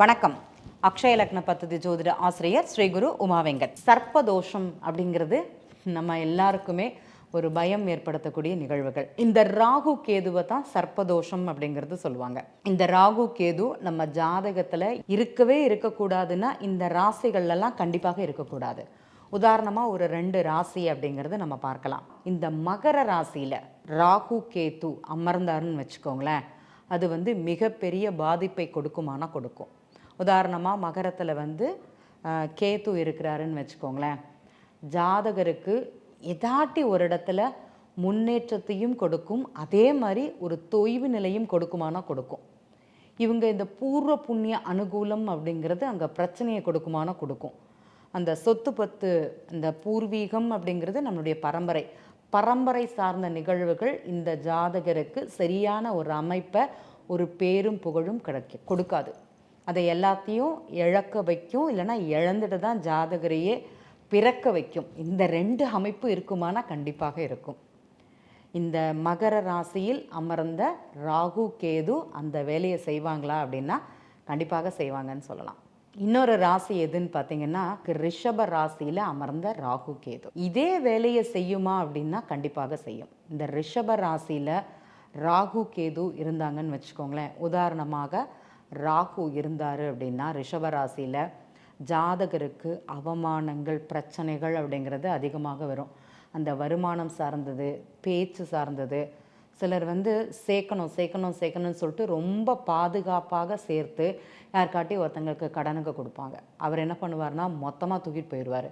வணக்கம். அக்ஷய லக்ன பத்ததி ஜோதிட ஆசிரியர் ஸ்ரீ குரு உமா வெங்கட். சர்ப்பதோஷம் அப்படிங்கிறது நம்ம எல்லாருக்குமே ஒரு பயம் ஏற்படுத்தக்கூடிய நிகழ்வுகள். இந்த ராகு கேதுவை தான் சர்ப்பதோஷம் அப்படிங்கிறது சொல்லுவாங்க. இந்த ராகு கேது நம்ம ஜாதகத்தில் இருக்கவே இருக்கக்கூடாதுன்னா இந்த ராசிகள்லாம் கண்டிப்பாக இருக்கக்கூடாது. உதாரணமாக ஒரு 2 ராசி அப்படிங்கிறது நம்ம பார்க்கலாம். இந்த மகர ராசியில் ராகு கேது அமர்ந்தாருன்னு வச்சுக்கோங்களேன், அது மிகப்பெரிய பாதிப்பை கொடுக்குமானா கொடுக்கும். உதாரணமாக மகரத்தில் கேத்து இருக்கிறாருன்னு வச்சுக்கோங்களேன், ஜாதகருக்கு எதாட்டி ஒரு இடத்துல முன்னேற்றத்தையும் கொடுக்கும், அதே மாதிரி ஒரு தொய்வு நிலையும் கொடுக்குமானா கொடுக்கும். இவங்க இந்த பூர்வ புண்ணிய அனுகூலம் அப்படிங்கிறது அங்கே பிரச்சனையை கொடுக்குமானா கொடுக்கும். அந்த சொத்து பத்து, இந்த பூர்வீகம் அப்படிங்கிறது நம்மளுடைய பரம்பரை சார்ந்த நிகழ்வுகள் இந்த ஜாதகருக்கு சரியான ஒரு அமைப்பை, ஒரு பேரும் புகழும் கொடுக்காது. அதை எல்லாத்தையும் இழக்க வைக்கும், இல்லைன்னா இழந்துட்டு தான் ஜாதகரையே பிறக்க வைக்கும். இந்த 2 அமைப்பு இருக்குமானா கண்டிப்பாக இருக்கும். இந்த மகர ராசியில் அமர்ந்த ராகு கேது அந்த வேலையை செய்வாங்களா அப்படின்னா கண்டிப்பாக செய்வாங்கன்னு சொல்லலாம். இன்னொரு ராசி எதுன்னு பார்த்தீங்கன்னா ரிஷப ராசியில் அமர்ந்த ராகு கேது இதே வேலையை செய்யுமா அப்படின்னா கண்டிப்பாக செய்யும். இந்த ரிஷப ராசியில் ராகு கேது இருந்தாங்கன்னு வச்சுக்கோங்களேன், உதாரணமாக ராகு இருந்தார் அப்படின்னா ரிஷபராசியில் ஜாதகருக்கு அவமானங்கள், பிரச்சனைகள் அப்படிங்கிறது அதிகமாக வரும். அந்த வருமானம் சார்ந்தது, பேச்சு சார்ந்தது, சிலர் சேர்க்கணும்னு சொல்லிட்டு ரொம்ப பாதுகாப்பாக சேர்த்து யாருக்காட்டி ஒருத்தங்களுக்கு கடனுக்கு கொடுப்பாங்க. அவர் என்ன பண்ணுவார்னா மொத்தமாக தூக்கிட்டு போயிடுவார்.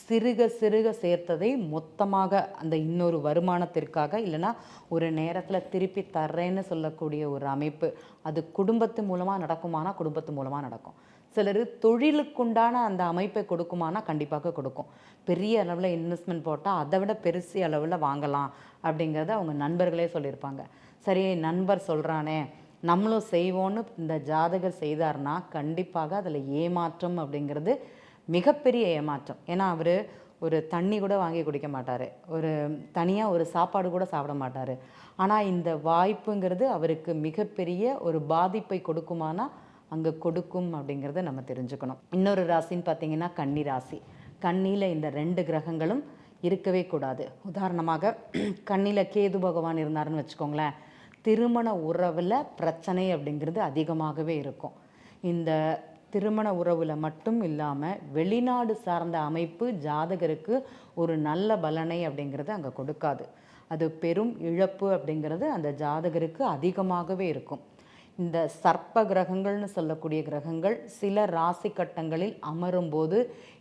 சிறுக சேர்த்ததை மொத்தமாக அந்த இன்னொரு வருமானத்திற்காக, இல்லைனா ஒரு நேரத்தில் திருப்பி தர்றேன்னு சொல்லக்கூடிய ஒரு அமைப்பு, அது குடும்பத்து மூலமாக நடக்குமானா குடும்பத்து மூலமாக நடக்கும். சிலர் தொழிலுக்குண்டான அந்த அமைப்பை கொடுக்குமானா கண்டிப்பாக கொடுக்கும். பெரிய அளவில் இன்வெஸ்ட்மெண்ட் போட்டால் அதை விட பெருசிய அளவில் வாங்கலாம் அப்படிங்கிறத அவங்க நண்பர்களே சொல்லியிருப்பாங்க. சரி, நண்பர் சொல்கிறானே நம்மளும் செய்வோன்னு இந்த ஜாதகர் செய்தார்னா கண்டிப்பாக அதில் ஏமாற்றம் அப்படிங்கிறது மிகப்பெரிய ஏமாற்றம். ஏன்னா அவர் ஒரு தண்ணி கூட வாங்கி குடிக்க மாட்டார், ஒரு தனியாக ஒரு சாப்பாடு கூட சாப்பிட மாட்டார். ஆனால் இந்த வாய்ப்புங்கிறது அவருக்கு மிகப்பெரிய ஒரு பாதிப்பை கொடுக்குமானா அங்கே கொடுக்கும் அப்படிங்கிறத நம்ம தெரிஞ்சுக்கணும். இன்னொரு ராசின்னு பார்த்தீங்கன்னா கன்னி ராசி. கன்னியில் இந்த 2 கிரகங்களும் இருக்கவே கூடாது. உதாரணமாக கன்னியில் கேது பகவான் இருந்தாருன்னு வச்சுக்கோங்களேன், திருமண உறவில் பிரச்சனை அப்படிங்கிறது அதிகமாகவே இருக்கும். இந்த திருமண உறவில் மட்டும் இல்லாமல் வெளிநாடு சார்ந்த அமைப்பு ஜாதகருக்கு ஒரு நல்ல பலனை அப்படிங்கிறது அங்கே கொடுக்காது. அது பெரும் இழப்பு அப்படிங்கிறது அந்த ஜாதகருக்கு அதிகமாகவே இருக்கும். இந்த சர்ப்ப கிரகங்கள்னு சொல்லக்கூடிய கிரகங்கள் சில ராசி கட்டங்களில் அமரும்போது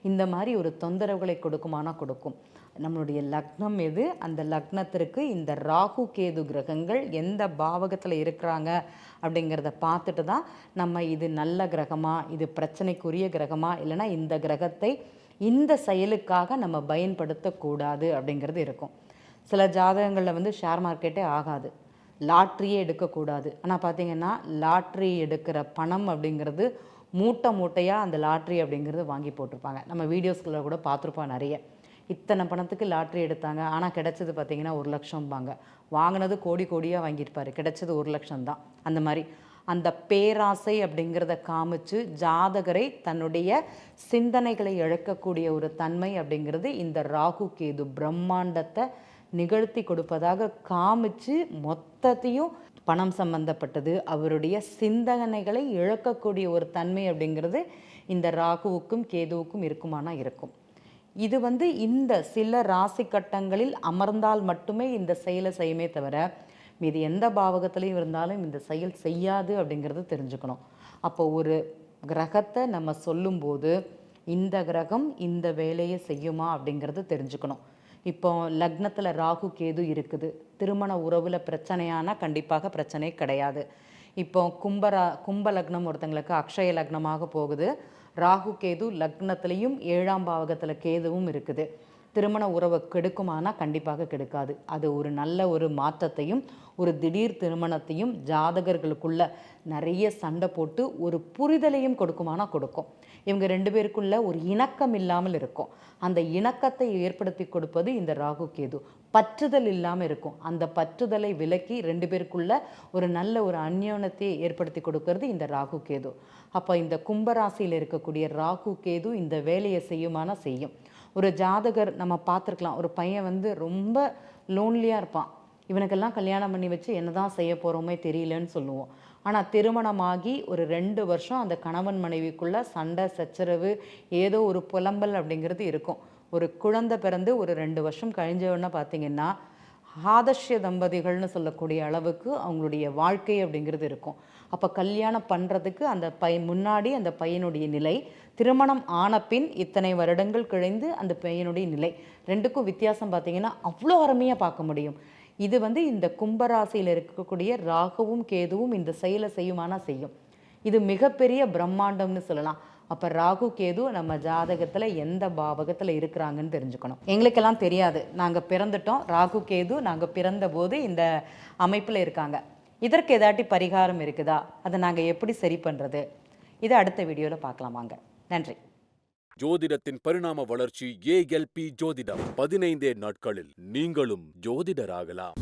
இந்த மாதிரி ஒரு தொந்தரவுகளை கொடுக்குமானா கொடுக்கும். நம்மளுடைய லக்னம் எது, அந்த லக்னத்திற்கு இந்த ராகு கேது கிரகங்கள் எந்த பாவகத்தில் இருக்கிறாங்க அப்படிங்கிறத பார்த்துட்டு தான் நம்ம இது நல்ல கிரகமா, இது பிரச்சனைக்குரிய கிரகமா, இல்லைனா இந்த கிரகத்தை இந்த செயலுக்காக நம்ம பயன்படுத்தக்கூடாது அப்படிங்கிறது இருக்கும். சில ஜாதகங்களில் ஷேர் மார்க்கெட்டே ஆகாது, லாட்ரியே எடுக்கக்கூடாது. ஆனால் பார்த்திங்கன்னா லாட்ரி எடுக்கிற பணம் அப்படிங்கிறது மூட்டையாக அந்த லாட்ரி அப்படிங்கிறது வாங்கி போட்டிருப்பாங்க. நம்ம வீடியோஸ்களில் கூட பார்த்துருப்போம் நிறைய. இத்தனை பணத்துக்கு லாட்ரி எடுத்தாங்க, ஆனால் கிடைச்சது பார்த்திங்கன்னா 1 லட்சம்பாங்க. வாங்கினது கோடியாக வாங்கியிருப்பார், கிடைச்சது 1 லட்சம் தான். அந்த மாதிரி அந்த பேராசை அப்படிங்கிறத காமிச்சு ஜாதகரை தன்னுடைய சிந்தனைகளை இழக்கக்கூடிய ஒரு தன்மை அப்படிங்கிறது இந்த ராகு கேது பிரம்மாண்டத்தை நிகழ்த்தி கொடுப்பதாக காமிச்சு மொத்தத்தையும் பணம் சம்பந்தப்பட்டது அவருடைய சிந்தனைகளை இழக்கக்கூடிய ஒரு தன்மை அப்படிங்கிறது இந்த ராகுவுக்கும் கேதுவுக்கும் இருக்குமானா இருக்கும். இது இந்த சில ராசி கட்டங்களில் அமர்ந்தால் மட்டுமே இந்த செயலை செய்யுமே தவிர மீது எந்த பாவகத்திலையும் இருந்தாலும் இந்த செயல் செய்யாது அப்படிங்கிறது தெரிஞ்சுக்கணும். அப்போ ஒரு கிரகத்தை நம்ம சொல்லும்போது இந்த கிரகம் இந்த வேலையை செய்யுமா அப்படிங்கிறது தெரிஞ்சுக்கணும். இப்போ லக்னத்தில் ராகு கேது இருக்குது, திருமண உறவில் பிரச்சனையானா கண்டிப்பாக பிரச்சனை கிடையாது. இப்போ கும்ப லக்னம் ஒருத்தங்களுக்கு அக்ஷய லக்னமாக போகுது, ராகு கேது லக்னத்திலையும் 7ஆம் பாவகத்தில் கேதுவும் இருக்குது. திருமண உறவை கெடுக்குமானா கண்டிப்பாக கெடுக்காது. அது ஒரு நல்ல ஒரு மாற்றத்தையும் ஒரு திடீர் திருமணத்தையும் ஜாதகர்களுக்குள்ள நிறைய சண்டை போட்டு ஒரு புரிதலையும் கொடுக்குமானா கொடுக்கும். இவங்க 2 பேருக்குள்ள ஒரு இணக்கம் இல்லாமல் இருக்கும். அந்த இணக்கத்தை ஏற்படுத்தி கொடுப்பது இந்த ராகு கேது. பற்றுதல் இல்லாமல் இருக்கும். அந்த பற்றுதலை விலக்கி 2 பேருக்குள்ள ஒரு நல்ல ஒரு அந்யோன்யத்தை ஏற்படுத்தி கொடுக்கறது இந்த ராகு கேது. அப்போ இந்த கும்பராசியில் இருக்கக்கூடிய ராகு கேது இந்த வேலையை செய்யுமானா செய்யும். ஒரு ஜாதகர் நம்ம பார்த்துருக்கலாம், ஒரு பையன் வந்து ரொம்ப லோன்லியாக இருப்பான். இவனுக்கெல்லாம் கல்யாணம் பண்ணி வச்சு என்ன தான் செய்ய போகிறோமே தெரியலன்னு சொல்லுவோம். ஆனால் திருமணமாகி ஒரு 2 வருஷம் அந்த கணவன் மனைவிக்குள்ள சண்டை சச்சரவு ஏதோ ஒரு புலம்பல் அப்படிங்கிறது இருக்கும். ஒரு குழந்தை பிறந்து ஒரு 2 வருஷம் கழிஞ்சவொன்னே பார்த்தீங்கன்னா ஆதர்ஷ தம்பதிகள்னு சொல்லக்கூடிய அளவுக்கு அவங்களுடைய வாழ்க்கை அப்படிங்கிறது இருக்கும். அப்போ கல்யாணம் பண்ணுறதுக்கு அந்த முன்னாடி அந்த பையனுடைய நிலை, திருமணம் ஆன பின் இத்தனை வருடங்கள் கழிந்து அந்த பையனுடைய நிலை, 2க்கும் வித்தியாசம் பார்த்தீங்கன்னா அவ்வளோ அருமையாக பார்க்க முடியும். இது வந்து இந்த கும்பராசியில் இருக்கக்கூடிய ராகுவும் கேதுவும் இந்த செயலை செய்யுமானா செய்யும். இது மிகப்பெரிய பிரம்மாண்டம்னு சொல்லலாம். அப்போ ராகு கேது நம்ம ஜாதகத்தில் எந்த பாவகத்தில் இருக்கிறாங்கன்னு தெரிஞ்சுக்கணும். எங்களுக்கெல்லாம் தெரியாது, நாங்கள் பிறந்துட்டோம், ராகு கேது நாங்கள் பிறந்தபோது இந்த அமைப்பில் இருக்காங்க. இதற்கு ஏதாட்டி பரிகாரம் இருக்குதா, அதை நாங்கள் எப்படி சரி பண்ணுறது, இதை அடுத்த வீடியோவில் பார்க்கலாம் வாங்க. நன்றி. ஜோதிடத்தின் பரிணாம வளர்ச்சி ALP ஜோதிடம். 15 நாட்களில் நீங்களும் ஜோதிடராகலாம்.